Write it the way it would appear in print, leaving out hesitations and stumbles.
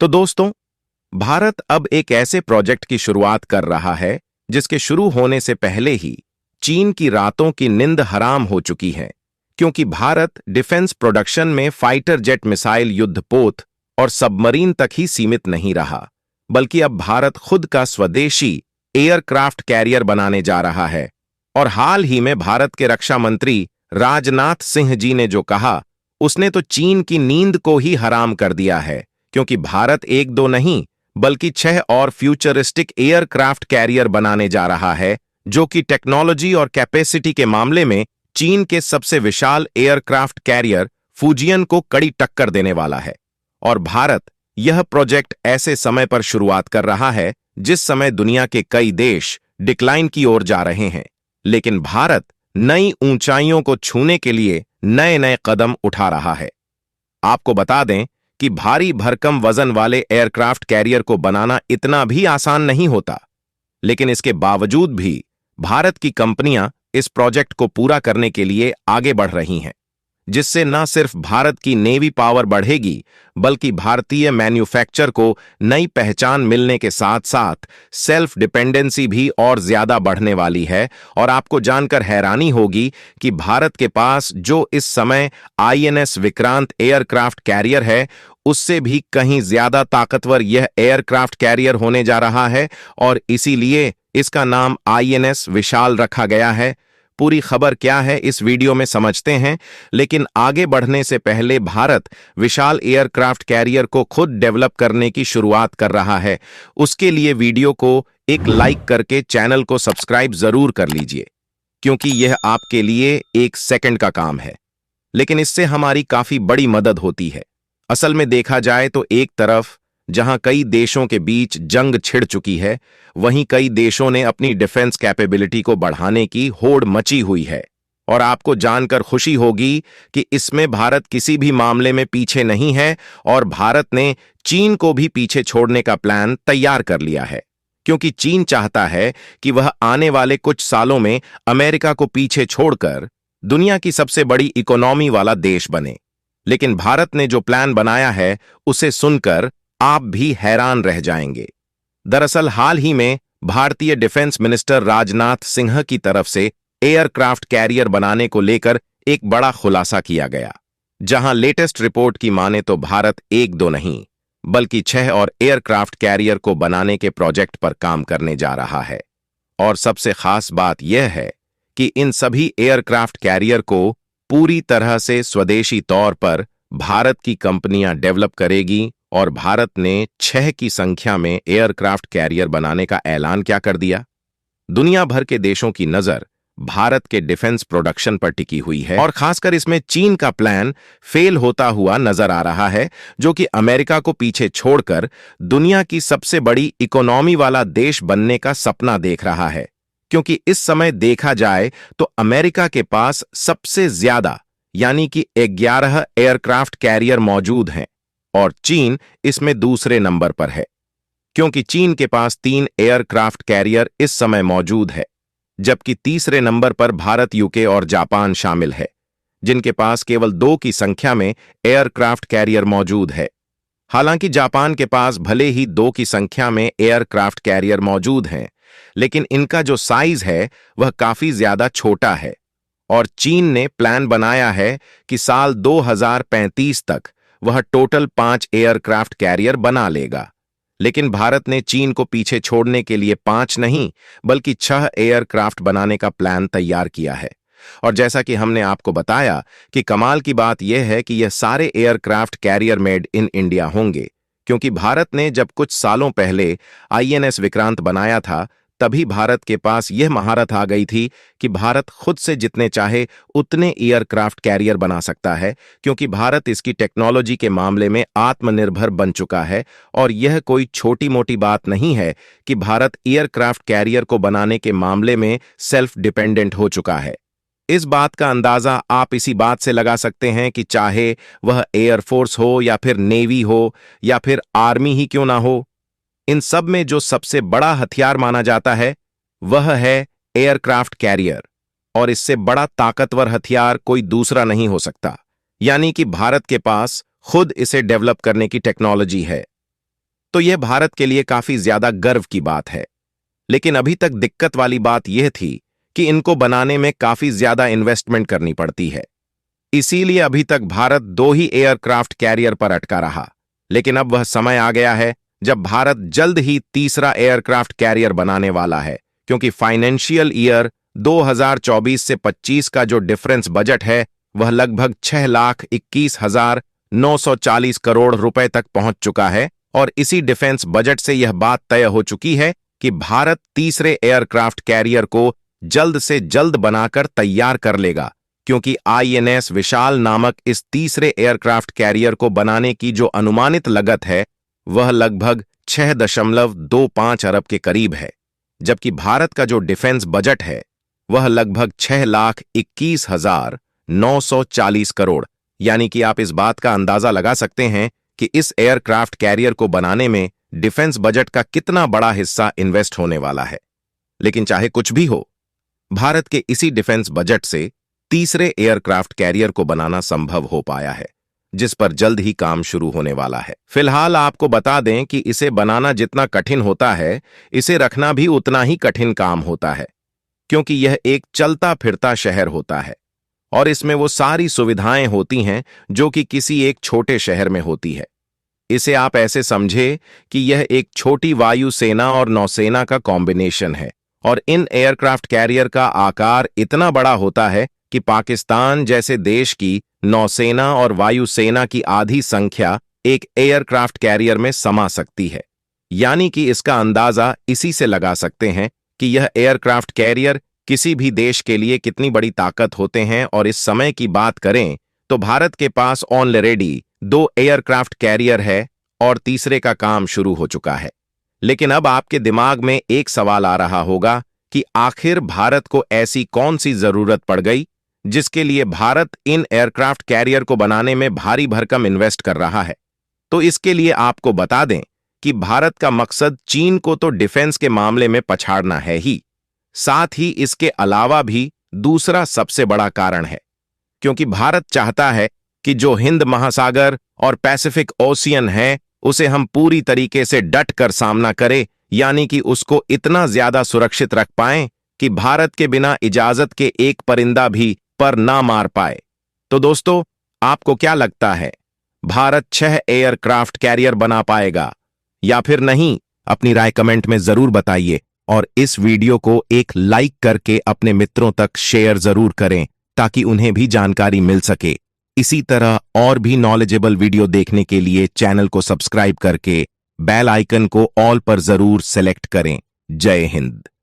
तो दोस्तों, भारत अब एक ऐसे प्रोजेक्ट की शुरुआत कर रहा है जिसके शुरू होने से पहले ही चीन की रातों की नींद हराम हो चुकी है, क्योंकि भारत डिफेंस प्रोडक्शन में फाइटर जेट मिसाइल युद्धपोत और सबमरीन तक ही सीमित नहीं रहा, बल्कि अब भारत खुद का स्वदेशी एयरक्राफ्ट कैरियर बनाने जा रहा है। और हाल ही में भारत के रक्षा मंत्री राजनाथ सिंह जी ने जो कहा, उसने तो चीन की नींद को ही हराम कर दिया है, क्योंकि भारत एक दो नहीं बल्कि 6 और फ्यूचरिस्टिक एयरक्राफ्ट कैरियर बनाने जा रहा है, जो कि टेक्नोलॉजी और कैपेसिटी के मामले में चीन के सबसे विशाल एयरक्राफ्ट कैरियर फुजियन को कड़ी टक्कर देने वाला है। और भारत यह प्रोजेक्ट ऐसे समय पर शुरुआत कर रहा है जिस समय दुनिया के कई देश डिक्लाइन की ओर जा रहे हैं, लेकिन भारत नई ऊंचाइयों को छूने के लिए नए नए कदम उठा रहा है। आपको बता दें कि भारी भरकम वजन वाले एयरक्राफ्ट कैरियर को बनाना इतना भी आसान नहीं होता, लेकिन इसके बावजूद भी भारत की कंपनियां इस प्रोजेक्ट को पूरा करने के लिए आगे बढ़ रही हैं, जिससे न सिर्फ भारत की नेवी पावर बढ़ेगी, बल्कि भारतीय मैन्युफैक्चर को नई पहचान मिलने के साथ साथ सेल्फ डिपेंडेंसी भी और ज्यादा बढ़ने वाली है। और आपको जानकर हैरानी होगी कि भारत के पास जो इस समय आईएनएस विक्रांत एयरक्राफ्ट कैरियर है, उससे भी कहीं ज्यादा ताकतवर यह एयरक्राफ्ट कैरियर होने जा रहा है, और इसीलिए इसका नाम आईएनएस विशाल रखा गया है। पूरी खबर क्या है इस वीडियो में समझते हैं, लेकिन आगे बढ़ने से पहले भारत विशाल एयरक्राफ्ट कैरियर को खुद डेवलप करने की शुरुआत कर रहा है। उसके लिए वीडियो को एक लाइक करके चैनल को सब्सक्राइब जरूर कर लीजिए, क्योंकि यह आपके लिए 1 सेकंड का काम है, लेकिन इससे हमारी काफी बड़ी मदद होती है। असल में देखा जाए तो एक तरफ जहां कई देशों के बीच जंग छिड़ चुकी है, वहीं कई देशों ने अपनी डिफेंस कैपेबिलिटी को बढ़ाने की होड़ मची हुई है। और आपको जानकर खुशी होगी कि इसमें भारत किसी भी मामले में पीछे नहीं है, और भारत ने चीन को भी पीछे छोड़ने का प्लान तैयार कर लिया है, क्योंकि चीन चाहता है कि वह आने वाले कुछ सालों में अमेरिका को पीछे छोड़कर दुनिया की सबसे बड़ी इकोनॉमी वाला देश बने। लेकिन भारत ने जो प्लान बनाया है, उसे सुनकर आप भी हैरान रह जाएंगे। दरअसल हाल ही में भारतीय डिफेंस मिनिस्टर राजनाथ सिंह की तरफ से एयरक्राफ्ट कैरियर बनाने को लेकर एक बड़ा खुलासा किया गया, जहां लेटेस्ट रिपोर्ट की माने तो भारत एक दो नहीं बल्कि 6 और एयरक्राफ्ट कैरियर को बनाने के प्रोजेक्ट पर काम करने जा रहा है। और सबसे खास बात यह है कि इन सभी एयरक्राफ्ट कैरियर को पूरी तरह से स्वदेशी तौर पर भारत की कंपनियां डेवलप करेगी, और भारत ने 6 की संख्या में एयरक्राफ्ट कैरियर बनाने का ऐलान क्या कर दिया। दुनिया भर के देशों की नजर भारत के डिफेंस प्रोडक्शन पर टिकी हुई है, और खासकर इसमें चीन का प्लान फेल होता हुआ नजर आ रहा है, जो कि अमेरिका को पीछे छोड़कर दुनिया की सबसे बड़ी इकोनॉमी वाला देश बनने का सपना देख रहा है। क्योंकि इस समय देखा जाए तो अमेरिका के पास सबसे ज्यादा यानी कि 11 एयरक्राफ्ट कैरियर मौजूद हैं, और चीन इसमें दूसरे नंबर पर है, क्योंकि चीन के पास 3 एयरक्राफ्ट कैरियर इस समय मौजूद है, जबकि तीसरे नंबर पर भारत, यूके और जापान शामिल है, जिनके पास केवल 2 की संख्या में एयरक्राफ्ट कैरियर मौजूद है। हालांकि जापान के पास भले ही 2 की संख्या में एयरक्राफ्ट कैरियर मौजूद हैं, लेकिन इनका जो साइज है वह काफी ज्यादा छोटा है, और चीन ने प्लान बनाया है कि साल 2035 तक वह टोटल 5 एयरक्राफ्ट कैरियर बना लेगा। लेकिन भारत ने चीन को पीछे छोड़ने के लिए 5 नहीं बल्कि 6 एयरक्राफ्ट बनाने का प्लान तैयार किया है। और जैसा कि हमने आपको बताया कि कमाल की बात यह है कि यह सारे aircraft carrier made in India होंगे, क्योंकि भारत ने जब कुछ सालों पहले आईएनएस विक्रांत बनाया था, तभी भारत के पास यह महारत आ गई थी कि भारत खुद से जितने चाहे उतने एयरक्राफ्ट कैरियर बना सकता है, क्योंकि भारत इसकी टेक्नोलॉजी के मामले में आत्मनिर्भर बन चुका है। और यह कोई छोटी मोटी बात नहीं है कि भारत एयरक्राफ्ट कैरियर को बनाने के मामले में सेल्फ डिपेंडेंट हो चुका है। इस बात का अंदाजा आप इसी बात से लगा सकते हैं कि चाहे वह एयरफोर्स हो या फिर नेवी हो या फिर आर्मी ही क्यों ना हो, इन सब में जो सबसे बड़ा हथियार माना जाता है वह है एयरक्राफ्ट कैरियर, और इससे बड़ा ताकतवर हथियार कोई दूसरा नहीं हो सकता। यानी कि भारत के पास खुद इसे डेवलप करने की टेक्नोलॉजी है। तो यह भारत के लिए काफी ज्यादा गर्व की बात है। लेकिन अभी तक दिक्कत वाली बात यह थी कि इनको बनाने में काफी ज्यादा इन्वेस्टमेंट करनी पड़ती है। इसीलिए अभी तक भारत 2 ही एयरक्राफ्ट कैरियर पर अटका रहा। लेकिन अब वह समय आ गया है जब भारत जल्द ही तीसरा एयरक्राफ्ट कैरियर बनाने वाला है, क्योंकि फाइनेंशियल ईयर 2024 से 25 का जो डिफरेंस बजट है वह लगभग 6,21,940 करोड़ रुपए तक पहुंच चुका है। और इसी डिफेंस बजट से यह बात तय हो चुकी है कि भारत तीसरे एयरक्राफ्ट कैरियर को जल्द से जल्द बनाकर तैयार कर लेगा, क्योंकि INS विशाल नामक इस तीसरे एयरक्राफ्ट कैरियर को बनाने की जो अनुमानित लागत है वह लगभग 6.25 अरब के करीब है, जबकि भारत का जो डिफेंस बजट है वह लगभग 6,21,940 करोड़। यानी कि आप इस बात का अंदाजा लगा सकते हैं कि इस एयरक्राफ्ट कैरियर को बनाने में डिफेंस बजट का कितना बड़ा हिस्सा इन्वेस्ट होने वाला है। लेकिन चाहे कुछ भी हो, भारत के इसी डिफेंस बजट से तीसरे एयरक्राफ्ट कैरियर को बनाना संभव हो पाया है, जिस पर जल्द ही काम शुरू होने वाला है। फिलहाल आपको बता दें कि इसे बनाना जितना कठिन होता है, इसे रखना भी उतना ही कठिन काम होता है, क्योंकि यह एक चलता फिरता शहर होता है और इसमें वो सारी सुविधाएं होती हैं जो कि किसी एक छोटे शहर में होती है। इसे आप ऐसे समझे कि यह एक छोटी वायुसेना और नौसेना का कॉम्बिनेशन है, और इन एयरक्राफ्ट कैरियर का आकार इतना बड़ा होता है कि पाकिस्तान जैसे देश की नौसेना और वायुसेना की आधी संख्या एक एयरक्राफ्ट कैरियर में समा सकती है। यानी कि इसका अंदाजा इसी से लगा सकते हैं कि यह एयरक्राफ्ट कैरियर किसी भी देश के लिए कितनी बड़ी ताकत होते हैं। और इस समय की बात करें तो भारत के पास ऑलरेडी 2 एयरक्राफ्ट कैरियर है और तीसरे का काम शुरू हो चुका है। लेकिन अब आपके दिमाग में एक सवाल आ रहा होगा कि आखिर भारत को ऐसी कौन सी जरूरत पड़ गई जिसके लिए भारत इन एयरक्राफ्ट कैरियर को बनाने में भारी भरकम इन्वेस्ट कर रहा है। तो इसके लिए आपको बता दें कि भारत का मकसद चीन को तो डिफेंस के मामले में पछाड़ना है ही, साथ ही इसके अलावा भी दूसरा सबसे बड़ा कारण है, क्योंकि भारत चाहता है कि जो हिंद महासागर और पैसिफिक ओशियन है उसे हम पूरी तरीके से डट कर सामना करें, यानी कि उसको इतना ज्यादा सुरक्षित रख पाएं कि भारत के बिना इजाजत के एक परिंदा भी पर ना मार पाए। तो दोस्तों, आपको क्या लगता है, भारत 6 एयरक्राफ्ट कैरियर बना पाएगा या फिर नहीं? अपनी राय कमेंट में जरूर बताइए और इस वीडियो को एक लाइक करके अपने मित्रों तक शेयर जरूर करें ताकि उन्हें भी जानकारी मिल सके। इसी तरह और भी नॉलेजेबल वीडियो देखने के लिए चैनल को सब्सक्राइब करके बेल आइकन को ऑल पर जरूर सेलेक्ट करें। जय हिंद।